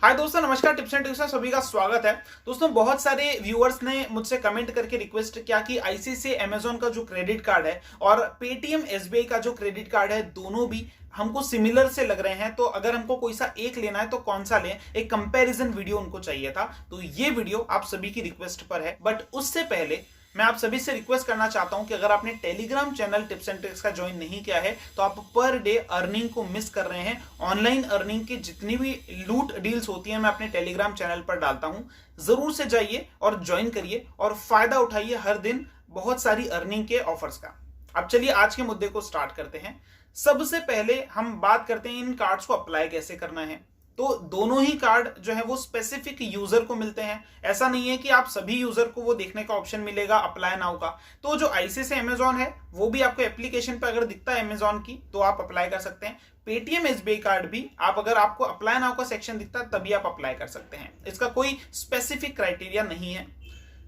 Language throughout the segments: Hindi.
हाय दोस्तों, नमस्कार। टिप्स एंड ट्रिक्स में सभी का स्वागत है। दोस्तों, बहुत सारे व्यूअर्स ने मुझसे कमेंट करके रिक्वेस्ट किया कि आईसीआईसीआई अमेजॉन का जो क्रेडिट कार्ड है और पेटीएम एसबीआई का जो क्रेडिट कार्ड है, दोनों भी हमको सिमिलर से लग रहे हैं। तो अगर हमको कोई सा एक लेना है तो कौन सा लें, एक कंपैरिजन वीडियो उनको चाहिए था। तो ये वीडियो आप सभी की रिक्वेस्ट पर है। बट उससे पहले मैं आप सभी से रिक्वेस्ट करना चाहता हूं कि अगर आपने Telegram channel tips and tricks का ज्वाइन नहीं किया है तो आप पर डे अर्निंग को मिस कर रहे हैं। ऑनलाइन अर्निंग की जितनी भी लूट डील्स होती हैं मैं अपने टेलीग्राम चैनल पर डालता हूं। जरूर से जाइए और ज्वाइन करिए और फायदा उठाइए हर दिन बहुत सारी अर्निंग के ऑफर्स का। अब चलिए आज के मुद्दे को स्टार्ट करते हैं। सबसे पहले हम बात करते हैं इन कार्ड्स को अप्लाई कैसे करना है। तो दोनों ही कार्ड जो है वो स्पेसिफिक यूजर को मिलते हैं। ऐसा नहीं है कि आप सभी यूजर को वो देखने का ऑप्शन मिलेगा अप्लाई नाउ का। तो जो आईसीआईसीआई अमेजॉन है वो भी आपको एप्लीकेशन पे अगर दिखता है अमेजॉन की तो आप अप्लाई कर सकते हैं। पेटीएम एसबीआई कार्ड भी आप अगर आपको अप्लाई नाउ का सेक्शन दिखता है तभी आप अप्लाई कर सकते हैं। इसका कोई स्पेसिफिक क्राइटेरिया नहीं है।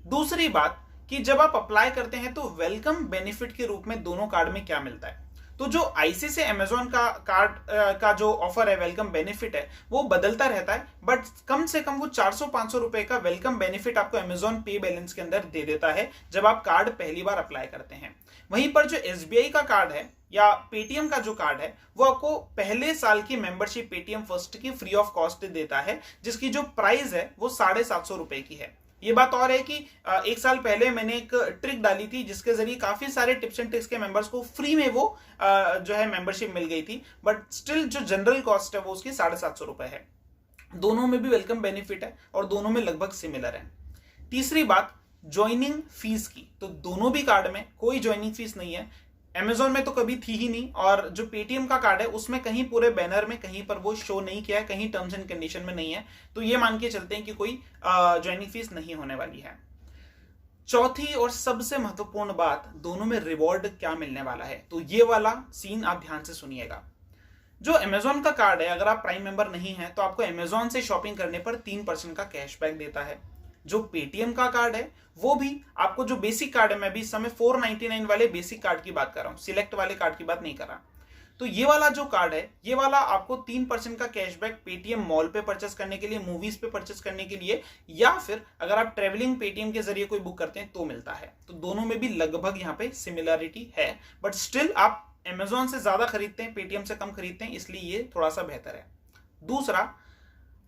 दूसरी बात कि जब आप अप्लाई करते हैं तो वेलकम बेनिफिट के रूप में दोनों कार्ड में क्या मिलता है। तो जो आईसीआईसीआई अमेजॉन का कार्ड का जो ऑफर है, वेलकम बेनिफिट है, वो बदलता रहता है। बट कम से कम वो 400-500 रुपए का वेलकम बेनिफिट आपको अमेजॉन पे बैलेंस के अंदर दे देता है जब आप कार्ड पहली बार अप्लाई करते हैं। वहीं पर जो एसबीआई का कार्ड है या पेटीएम का जो कार्ड है वो आपको पहले साल की मेंबरशिप पेटीएम फर्स्ट की फ्री ऑफ कॉस्ट देता है, जिसकी जो प्राइस है वो 750 रुपए की है। ये बात और है कि एक साल पहले मैंने एक ट्रिक डाली थी जिसके जरिए काफी सारे टिप्स एंड ट्रिक्स के मेंबर्स को फ्री में वो जो है मेंबरशिप मिल गई थी। बट स्टिल जो जनरल कॉस्ट है वो उसकी 750 रुपए है। दोनों में भी वेलकम बेनिफिट है और दोनों में लगभग सिमिलर है। तीसरी बात ज्वाइनिंग फीस की, तो दोनों भी कार्ड में कोई ज्वाइनिंग फीस नहीं है। अमेजोन में तो कभी थी ही नहीं, और जो पेटीएम का कार्ड है उसमें कहीं पूरे बैनर में कहीं पर वो शो नहीं किया है, कहीं टर्म्स एंड कंडीशन में नहीं है। तो ये मान के चलते हैं कि कोई ज्वाइनिंग फीस नहीं होने वाली है। चौथी और सबसे महत्वपूर्ण बात, दोनों में रिवॉर्ड क्या मिलने वाला है। तो ये वाला सीन आप ध्यान से सुनिएगा। जो अमेजोन का कार्ड है, अगर आप प्राइम मेंबर नहीं है तो आपको अमेजोन से शॉपिंग करने पर 3% का कैशबैक देता है। जो पेटीएम का कार्ड है वो भी आपको, जो बेसिक कार्ड है, मैं भी इस समय 499 वाले बेसिक कार्ड की बात कर रहा हूं, सिलेक्ट वाले कार्ड की बात नहीं कर रहा। तो ये वाला जो कार्ड है, ये वाला आपको 3% का कैशबैक पेटीएम मॉल पे परचेस करने के लिए, मूवीज पे परचेस करने के लिए, या फिर अगर आप ट्रेवलिंग पेटीएम के जरिए कोई बुक करते हैं तो मिलता है। तो दोनों में भी लगभग यहाँ पे सिमिलरिटी है। बट स्टिल आप अमेजोन से ज्यादा खरीदते हैं, पेटीएम से कम खरीदते हैं, इसलिए ये थोड़ा सा बेहतर है। दूसरा,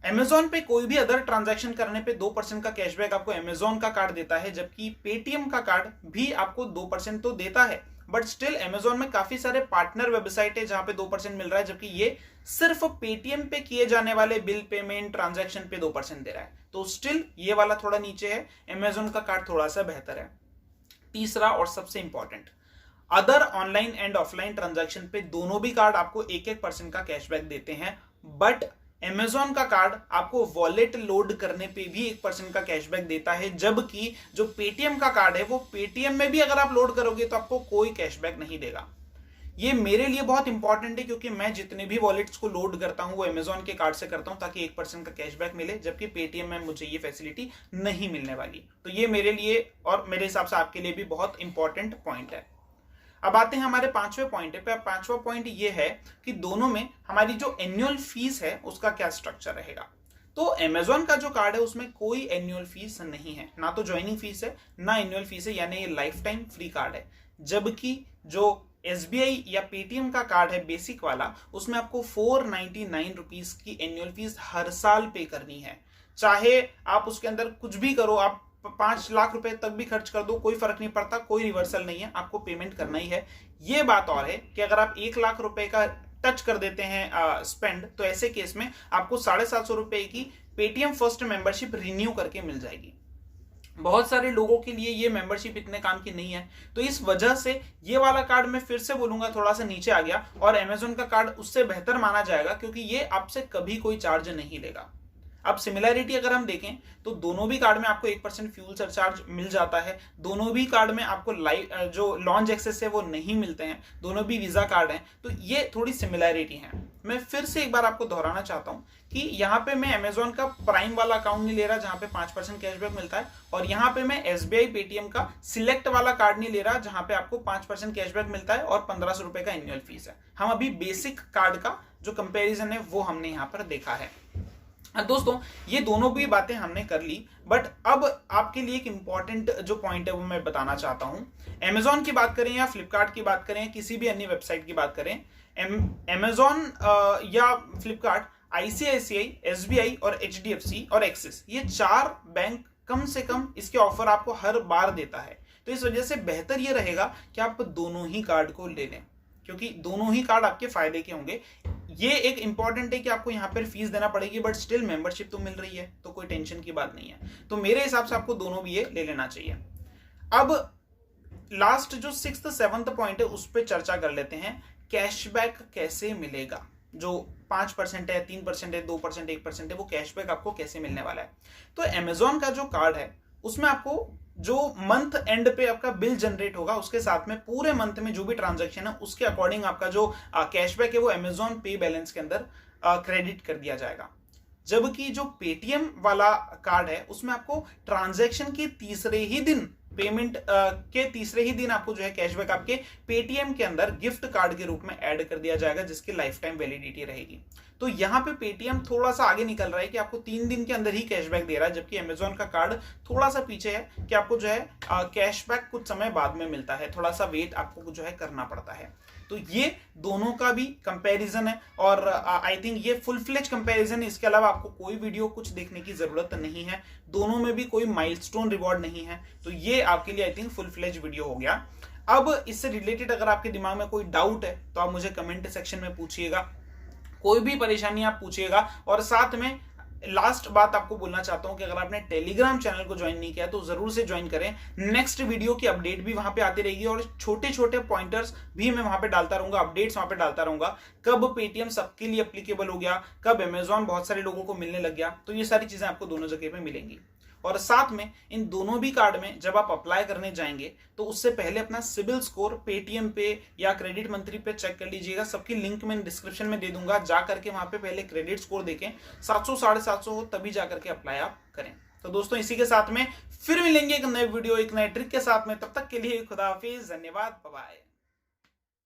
अमेजोन पे कोई भी अदर ट्रांजैक्शन करने पे 2% का कैशबैक आपको अमेजोन का कार्ड देता है, जबकि पेटीएम का कार्ड भी आपको 2% तो देता है। बट स्टिल अमेजोन में काफी सारे पार्टनर वेबसाइट है जहां पे 2% मिल रहा है, जबकि ये सिर्फ पेटीएम पे किए जाने वाले बिल पेमेंट ट्रांजैक्शन पे 2% दे रहा है। तो स्टिल ये वाला थोड़ा नीचे है, अमेजोन का कार्ड थोड़ा सा बेहतर है। तीसरा और सबसे important, other online and offline transaction पे दोनों भी कार्ड आपको 1-1% का कैशबैक देते हैं। बट अमेजॉन का कार्ड आपको वॉलेट लोड करने पे भी 1% का कैशबैक देता है, जबकि जो पेटीएम का कार्ड है वो पेटीएम में भी अगर आप लोड करोगे तो आपको कोई कैशबैक नहीं देगा। ये मेरे लिए बहुत इंपॉर्टेंट है क्योंकि मैं जितने भी वॉलेट्स को लोड करता हूं वो अमेजॉन के कार्ड से करता हूं ताकि 1% का कैशबैक मिले, जबकि पेटीएम में मुझे ये फैसिलिटी नहीं मिलने वाली। तो ये मेरे लिए और मेरे हिसाब से आपके लिए भी बहुत इंपॉर्टेंट पॉइंट है। अब आते हैं हमारे पांचवें पॉइंट पे। पांचवा पॉइंट ये है कि दोनों में हमारी जो एनुअल फीस है उसका क्या स्ट्रक्चर रहेगा। तो अमेजॉन का जो कार्ड है उसमें कोई एनुअल फीस नहीं है, ना तो ज्वाइनिंग फीस है ना एनुअल फीस है, यानी ये लाइफ टाइम फ्री कार्ड है। जबकि जो एसबीआई या पेटीएम का कार्ड है बेसिक वाला, उसमें आपको 499 रुपीज की एनुअल फीस हर साल पे करनी है। चाहे आप उसके अंदर कुछ भी करो, आप 5 लाख रुपए तक भी खर्च कर दो, कोई फर्क नहीं पड़ता, कोई रिवर्सल नहीं है, आपको पेमेंट करना ही है। ये बात और है कि अगर आप 1 लाख रुपए का टच कर देते हैं स्पेंड, तो ऐसे केस में आपको 750 रुपए की पेटीएम फर्स्ट मेंबरशिप रिन्यू करके मिल जाएगी। बहुत सारे लोगों के लिए ये मेंबरशिप इतने काम की नहीं है, तो इस वजह से ये वाला कार्ड मैं फिर से बोलूंगा थोड़ा सा नीचे आ गया, और अमेजोन का कार्ड उससे बेहतर माना जाएगा क्योंकि ये आपसे कभी कोई चार्ज नहीं लेगा। अब सिमिलैरिटी अगर हम देखें तो दोनों भी कार्ड में आपको 1% फ्यूल सरचार्ज मिल जाता है। दोनों भी कार्ड में आपको जो लॉन्च एक्सेस है वो नहीं मिलते हैं। दोनों भी वीजा कार्ड हैं, तो ये थोड़ी सिमिलैरिटी है। मैं फिर से एक बार आपको दोहराना चाहता हूं कि यहाँ पे मैं अमेजोन का प्राइम वाला अकाउंट नहीं ले रहा जहां पे 5% कैशबैक मिलता है, और यहाँ पे मैं एसबीआई पेटीएम का सिलेक्ट वाला कार्ड नहीं ले रहा जहां पे आपको 5% कैशबैक मिलता है और 1500 रुपए का एनुअल फीस है। हम अभी बेसिक कार्ड का जो कंपेरिजन है वो हमने यहाँ पर देखा है। दोस्तों ये दोनों भी बातें हमने कर ली, बट अब आपके लिए एक इंपॉर्टेंट जो पॉइंट है वो मैं बताना चाहता हूं। अमेजॉन की बात करें या फ्लिपकार्ट की बात करें, किसी भी अन्य वेबसाइट की बात करें, अमेजॉन या फ्लिपकार्ट, आईसीआईसीआई, एसबीआई और एचडीएफसी और एक्सिस, ये 4 बैंक कम से कम इसके ऑफर आपको हर बार देता है। तो इस वजह से बेहतर ये रहेगा कि आप दोनों ही कार्ड को ले लें, क्योंकि दोनों ही कार्ड आपके फायदे के होंगे। ये एक इंपॉर्टेंट है कि आपको यहाँ पर फीस देना पड़ेगी, बट स्टिल मेंबरशिप तो मिल रही है, तो कोई टेंशन की बात नहीं है। तो मेरे हिसाब से आपको दोनों भी ये ले लेना चाहिए। अब लास्ट जो 6th 7th पॉइंट है उस पर चर्चा कर लेते हैं। कैशबैक कैसे मिलेगा? जो 5% है, 3% है, 2%, 1% है, वो कैशबैक आपको कैसे मिलने वाला है? तो अमेजॉन का जो कार्ड है उसमें आपको जो मंथ एंड पे आपका बिल जनरेट होगा, उसके साथ में पूरे मंथ में जो भी ट्रांजैक्शन है उसके अकॉर्डिंग आपका जो कैशबैक है वो अमेजॉन पे बैलेंस के अंदर क्रेडिट कर दिया जाएगा। जबकि जो पेटीएम वाला कार्ड है उसमें आपको ट्रांजैक्शन के तीसरे ही दिन, पेमेंट के तीसरे ही दिन आपको जो है कैशबैक आपके पेटीएम के अंदर गिफ्ट कार्ड के रूप में ऐड कर दिया जाएगा, जिसकी लाइफ टाइम वैलिडिटी रहेगी। तो यहाँ पे पेटीएम थोड़ा सा आगे निकल रहा है कि आपको 3 दिन के अंदर ही कैशबैक दे रहा है, जबकि अमेजॉन का कार्ड थोड़ा सा पीछे है कि आपको जो है कैशबैक कुछ समय बाद में मिलता है, थोड़ा सा वेट आपको जो है करना पड़ता है। तो ये दोनों का भी कंपैरिजन है और आई थिंक ये फुल फ्लेज कंपैरिजन है। इसके अलावा आपको कोई वीडियो कुछ देखने की जरूरत नहीं है, दोनों में भी कोई माइलस्टोन रिवॉर्ड नहीं है। तो ये आपके लिए I think full fledge video हो गया। अब इससे रिलेटेड अगर आपके दिमाग में कोई डाउट है तो आप मुझे कमेंट सेक्शन में पूछिएगा, कोई भी परेशानी आप पूछिएगा। और साथ में लास्ट बात आपको बोलना चाहता हूं कि अगर आपने टेलीग्राम चैनल को ज्वाइन नहीं किया तो जरूर से ज्वाइन करें। नेक्स्ट वीडियो की अपडेट भी वहां पे आती रहेगी और छोटे छोटे पॉइंटर्स भी मैं वहां पे डालता रहूंगा, अपडेट्स वहां पे डालता रहूंगा। कब पेटीएम सबके लिए एप्लीकेबल हो गया, कब अमेजॉन बहुत सारे लोगों को मिलने लग गया, तो ये सारी चीजें आपको दोनों जगह पे मिलेंगी। और साथ में इन दोनों भी कार्ड में जब आप अप्लाई करने जाएंगे तो उससे पहले अपना सिबिल स्कोर पेटीएम पे या क्रेडिट मंत्री पे चेक कर लीजिएगा। सबकी लिंक मैं डिस्क्रिप्शन में दे दूंगा, जा करके वहां पे पहले क्रेडिट स्कोर देखें, 700 750 हो तभी जा करके अप्लाई आप करें। तो दोस्तों इसी के साथ में फिर मिलेंगे एक नए वीडियो एक नए ट्रिक के साथ में, तब तक के लिए खुदा हाफिज, धन्यवाद, बाय बाय।